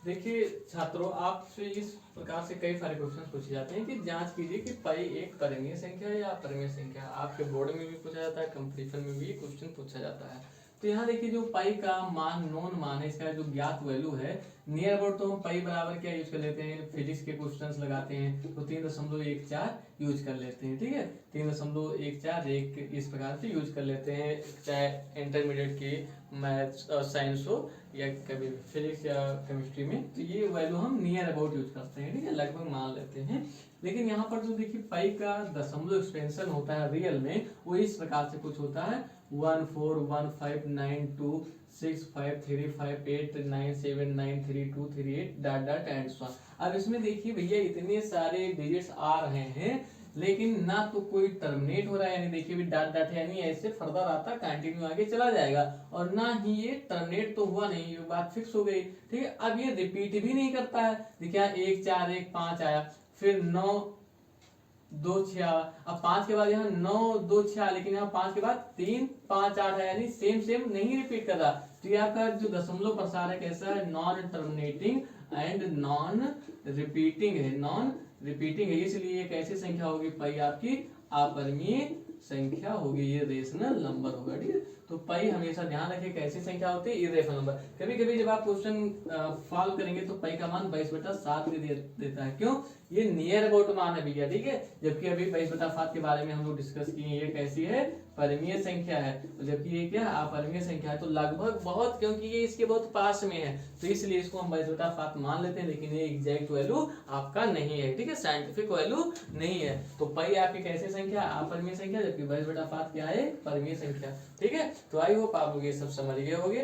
देखिए छात्रों, आपसे इस प्रकार से कई सारे क्वेश्चन पूछे जाते हैं कि जांच कीजिए कि पाई एक परिमेय संख्या है या अपरिमेय संख्या है। आपके बोर्ड में भी पूछा जाता है, कंपटीशन में भी क्वेश्चन पूछा जाता है। तो यहाँ देखिए जो पाई का मान नोन मान है, इसका जो ज्ञात वैल्यू है नियर अबाउट, तो हम पाई बराबर क्या यूज कर लेते हैं, फिजिक्स के क्वेश्चंस लगाते हैं तो 3.14 यूज कर लेते हैं। ठीक है, 3.14 इस प्रकार से यूज कर लेते हैं, चाहे इंटरमीडिएट की मैथ्स साइंस हो या कभी फिजिक्स या केमिस्ट्री में, तो ये वैल्यू हम नियर अबाउट यूज करते हैं। ठीक है, लगभग मान लेते हैं। लेकिन यहाँ पर जो देखिए पाई का दशमलव एक्सपेंशन होता है रियल में, वो इस प्रकार से कुछ होता है 14159265353897932338 डॉट डॉट एंड सो। अब इसमें देखिए भैया इतने सारे डिजिट्स आ रहे हैं, लेकिन ना तो कोई टर्मिनेट हो रहा है, यानी देखिए भी डॉट डॉट यानी ऐसे फर्दर आता कंटिन्यू आगे चला जाएगा, और ना ही ये टर्मिनेट तो हुआ नहीं, ये बात फिक्स हो गई। ठीक है, अब ये रिपीट भी नहीं करता है। देखिए 1 4 1 5 आया, फिर 9 2 6, अब 5 के बाद यहाँ 9 2 6, लेकिन यहाँ 5 के बाद 3 5 8 है, यानी सेम सेम नहीं रिपीट कर रहा। तो यहाँ का जो दशमलव प्रसार है कैसा है, non terminating and non repeating है, नॉन रिपीटिंग है। इसलिए एक ऐसी संख्या होगी पाई आपकी अपरिमेय संख्या होगी, ये रेशनल नंबर होगा। ठीक है, तो पाई हमेशा ध्यान रखिए कैसी संख्या होती है, इरेशनल नंबर। कभी कभी जब आप क्वेश्चन सॉल्व करेंगे तो पाई का मान 22/7 देता है, क्यों, ये नियर अबाउट मान है भैया। ठीक है, जबकि अभी 22/7 के बारे में हम लोग डिस्कस किए, ये कैसी है, परिमेय संख्या है, जबकि ये क्या अपरिमेय संख्या है। तो लगभग बहुत, क्योंकि ये इसके बहुत पास में है, तो इसलिए इसको हम 22/7 मान लेते हैं, लेकिन ये एग्जैक्ट वैल्यू आपका नहीं है। ठीक है, साइंटिफिक वैल्यू नहीं है। तो पाई आपकी कैसी संख्या, अपरिमेय संख्या, जबकि 22/7 क्या है, परिमेय संख्या। ठीक है, तो आई होप आप लोग ये सब समझ गए होंगे।